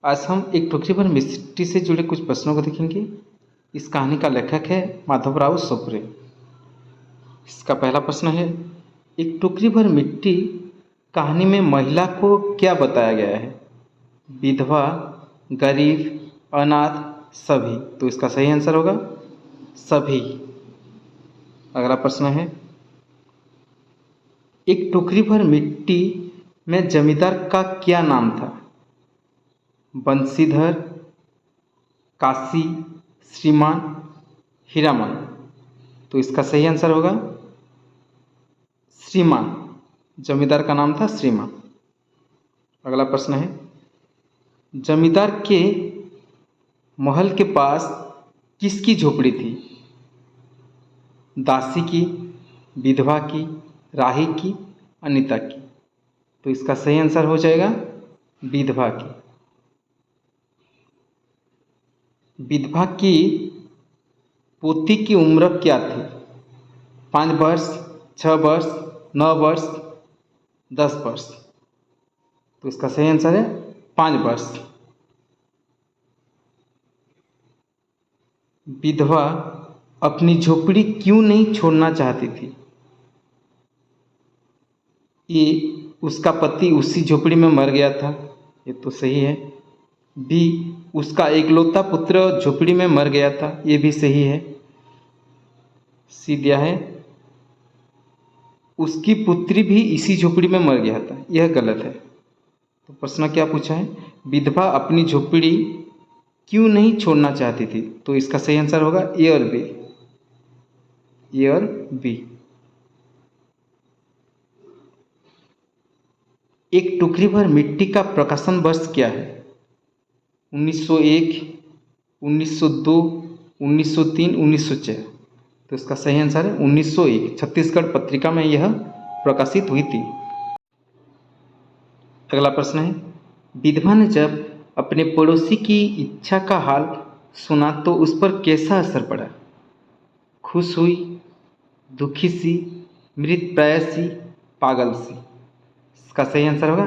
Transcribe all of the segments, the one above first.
आज हम एक टोकरी भर मिट्टी से जुड़े कुछ प्रश्नों को देखेंगे। इस कहानी का लेखक है माधवराव सोपरे। इसका पहला प्रश्न है, एक टोकरी भर मिट्टी कहानी में महिला को क्या बताया गया है? विधवा, गरीब, अनाथ, सभी। तो इसका सही आंसर होगा सभी। अगला प्रश्न है, एक टोकरी भर मिट्टी में जमींदार का क्या नाम था? बंशीधर, काशी, श्रीमान, हीरामन। तो इसका सही आंसर होगा श्रीमान। जमींदार का नाम था श्रीमान। अगला प्रश्न है, जमींदार के महल के पास किसकी झोपड़ी थी? दासी की, विधवा की, राही की, अनीता की। तो इसका सही आंसर हो जाएगा विधवा की। विधवा की पोती की उम्र क्या थी? 5 वर्ष, 6 वर्ष, 9 वर्ष, 10 वर्ष। तो इसका सही आंसर है 5 वर्ष। विधवा अपनी झोपड़ी क्यों नहीं छोड़ना चाहती थी? ए, उसका पति उसी झोपड़ी में मर गया था, ये तो सही है। बी, उसका एकलौता पुत्र झोपड़ी में मर गया था, ये भी सही है। सी दिया है, उसकी पुत्री भी इसी झोपड़ी में मर गया था, यह गलत है। तो प्रश्न क्या पूछा है? विधवा अपनी झोपड़ी क्यों नहीं छोड़ना चाहती थी? तो इसका सही आंसर होगा ए और बी। ए और बी। एक टोकरी भर मिट्टी का प्रकाशन वर्ष क्या है? 1901, 1902, 1903, 1904। तो इसका सही आंसर है 1901। छत्तीसगढ़ पत्रिका में यह प्रकाशित हुई थी। अगला प्रश्न है, विधवा ने जब अपने पड़ोसी की इच्छा का हाल सुना तो उस पर कैसा असर पड़ा? खुश हुई, दुखी सी, मृतप्राय सी, पागल सी। इसका सही आंसर होगा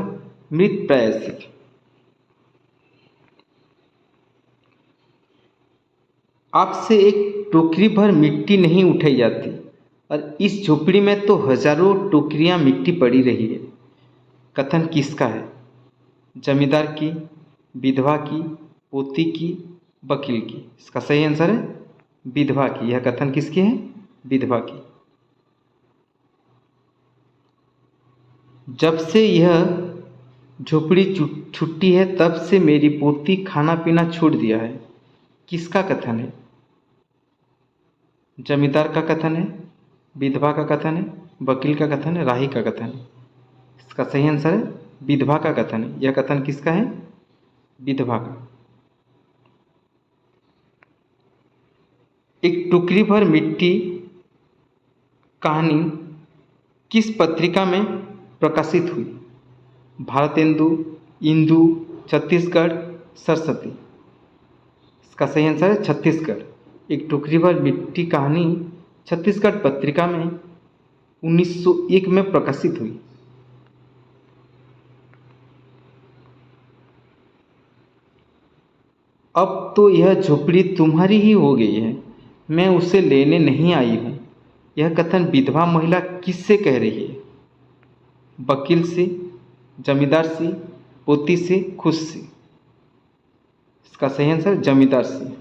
मृतप्राय सी। आपसे एक टोकरी भर मिट्टी नहीं उठाई जाती और इस झोपड़ी में तो हजारों टोकरियां मिट्टी पड़ी रही है। कथन किसका है? जमींदार की, विधवा की, पोती की, वकील की। इसका सही आंसर है विधवा की। यह कथन किसकी है? विधवा की। जब से यह झोपड़ी छुट्टी है तब से मेरी पोती खाना पीना छोड़ दिया है। किसका कथन है? जमींदार का कथन है, विधवा का कथन है, वकील का कथन है, राही का कथन है। इसका सही आंसर है विधवा का कथन है। यह कथन किसका है? विधवा का। एक टोकरी भर मिट्टी कहानी किस पत्रिका में प्रकाशित हुई? भारतेंदु, इंदु, छत्तीसगढ़, सरस्वती। इसका सही आंसर है छत्तीसगढ़। एक टोकरी भर मिट्टी कहानी छत्तीसगढ़ पत्रिका में 1901 में प्रकाशित हुई। अब तो यह झोपड़ी तुम्हारी ही हो गई है, मैं उसे लेने नहीं आई हूँ। यह कथन विधवा महिला किससे कह रही है? वकील से, जमींदार से, पोती से, खुश से। इसका सही आंसर जमींदार से।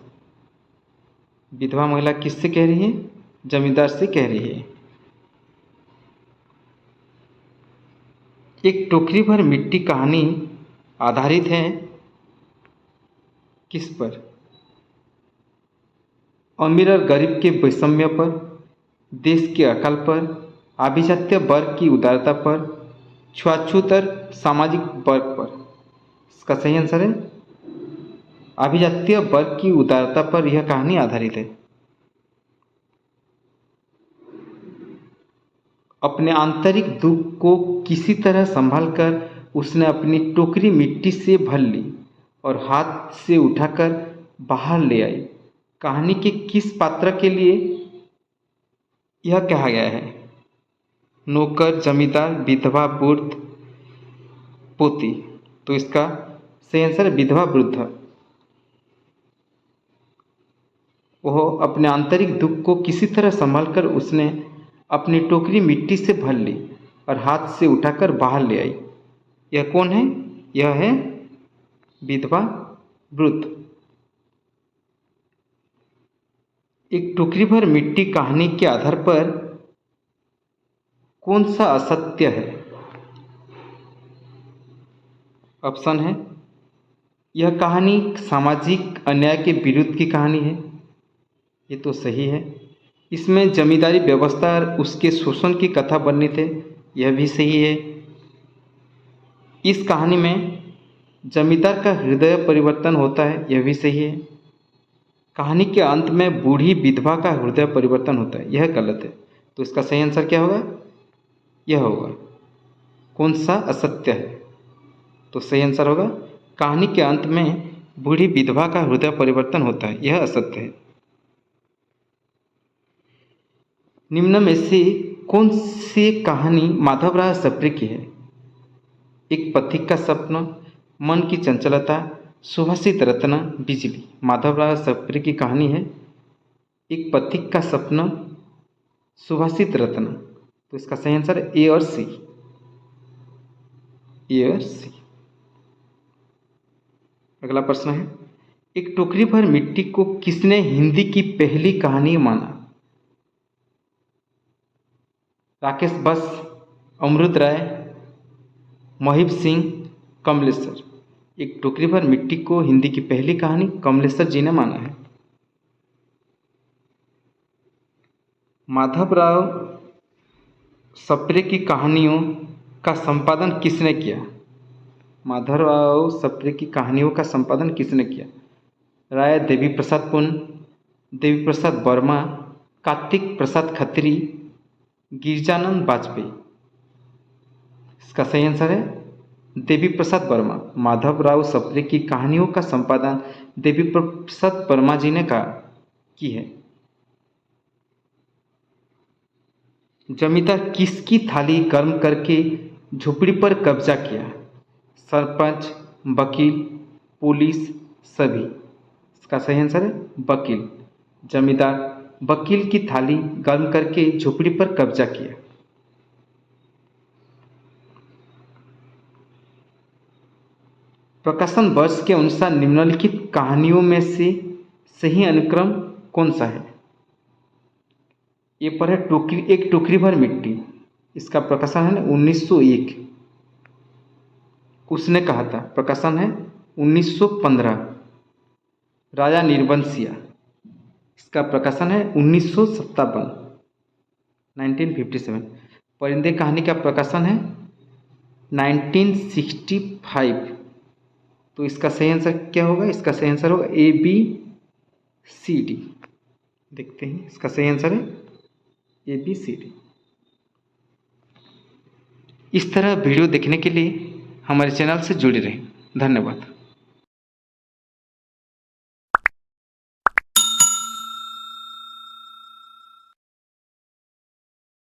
विधवा महिला किससे कह रही है? जमींदार से कह रही है। एक टोकरी भर मिट्टी कहानी आधारित है किस पर? अमीर और गरीब के वैषम्य पर, देश के अकाल पर, आभिजात्य वर्ग की उदारता पर, छुआछूत और सामाजिक वर्ग पर। इसका सही आंसर है आभिजात्य वर्ग की उदारता पर यह कहानी आधारित है। अपने आंतरिक दुख को किसी तरह संभाल कर उसने अपनी टोकरी मिट्टी से भर ली और हाथ से उठाकर बाहर ले आई। कहानी के किस पात्र के लिए यह कहा गया है? नौकर, जमींदार, विधवा, वृद्ध, पोती। तो इसका सही आंसर है विधवा वृद्ध। वह अपने आंतरिक दुख को किसी तरह संभाल कर उसने अपनी टोकरी मिट्टी से भर ली और हाथ से उठाकर बाहर ले आई। यह कौन है? यह है विधवा वृद्ध। एक टोकरी भर मिट्टी कहानी के आधार पर कौन सा असत्य है? ऑप्शन है, यह कहानी सामाजिक अन्याय के विरुद्ध की कहानी है। ये तो सही है। इसमें जमींदारी व्यवस्था और उसके शोषण की कथा वर्णित है। यह भी सही है। इस कहानी में जमींदार का हृदय परिवर्तन होता है। यह भी सही है। कहानी के अंत में बूढ़ी विधवा का हृदय परिवर्तन होता है। यह गलत है। तो इसका सही आंसर क्या होगा? यह होगा। कौन सा असत्य है? तो सही आंसर होगा कहानी के अंत में बूढ़ी विधवा का हृदय परिवर्तन होता है। यह असत्य है। निम्न में से कौन सी कहानी माधवराव सप्रे की है? एक पथिक का सपना, मन की चंचलता, सुभाषित रत्न, बिजली। माधवराव सप्रे की कहानी है एक पथिक का सपना, सुभाषित रत्न। तो इसका सही आंसर है ए और सी। ए और सी। अगला प्रश्न है, एक टोकरी भर मिट्टी को किसने हिंदी की पहली कहानी माना? राकेश बस, अमृत राय, मोहिब सिंह, कमलेश्वर। एक टोकरी भर मिट्टी को हिंदी की पहली कहानी कमलेश्वर जी ने माना है। माधवराव सप्रे की कहानियों का संपादन किसने किया? माधवराव सप्रे की कहानियों का संपादन किसने किया? राय देवी प्रसाद पुन, देवी प्रसाद वर्मा, कार्तिक प्रसाद खत्री, गिरिजानंद वाजपेयी। इसका सही आंसर है देवी प्रसाद वर्मा। माधवराव सप्रे की कहानियों का संपादन देवी प्रसाद वर्मा जी ने की है। जमींदार किसकी थाली गर्म करके झोपड़ी पर कब्जा किया? सरपंच, वकील, पुलिस, सभी। इसका सही आंसर है वकील। जमींदार वकील की थाली गर्म करके झोपड़ी पर कब्जा किया। प्रकाशन वर्ष के अनुसार निम्नलिखित कहानियों में से सही अनुक्रम कौन सा है? ये पर है एक टोकरी भर मिट्टी। इसका प्रकाशन है 1901। उसने कहा था प्रकाशन है 1915। राजा निर्वंशिया, इसका प्रकाशन है 1957, 1957। परिंदे कहानी का प्रकाशन है 1965। तो इसका सही आंसर क्या होगा? इसका सही आंसर होगा ए बी सी डी। देखते हैं, इसका सही आंसर है ए बी सी डी। इस तरह वीडियो देखने के लिए हमारे चैनल से जुड़े रहें। धन्यवाद।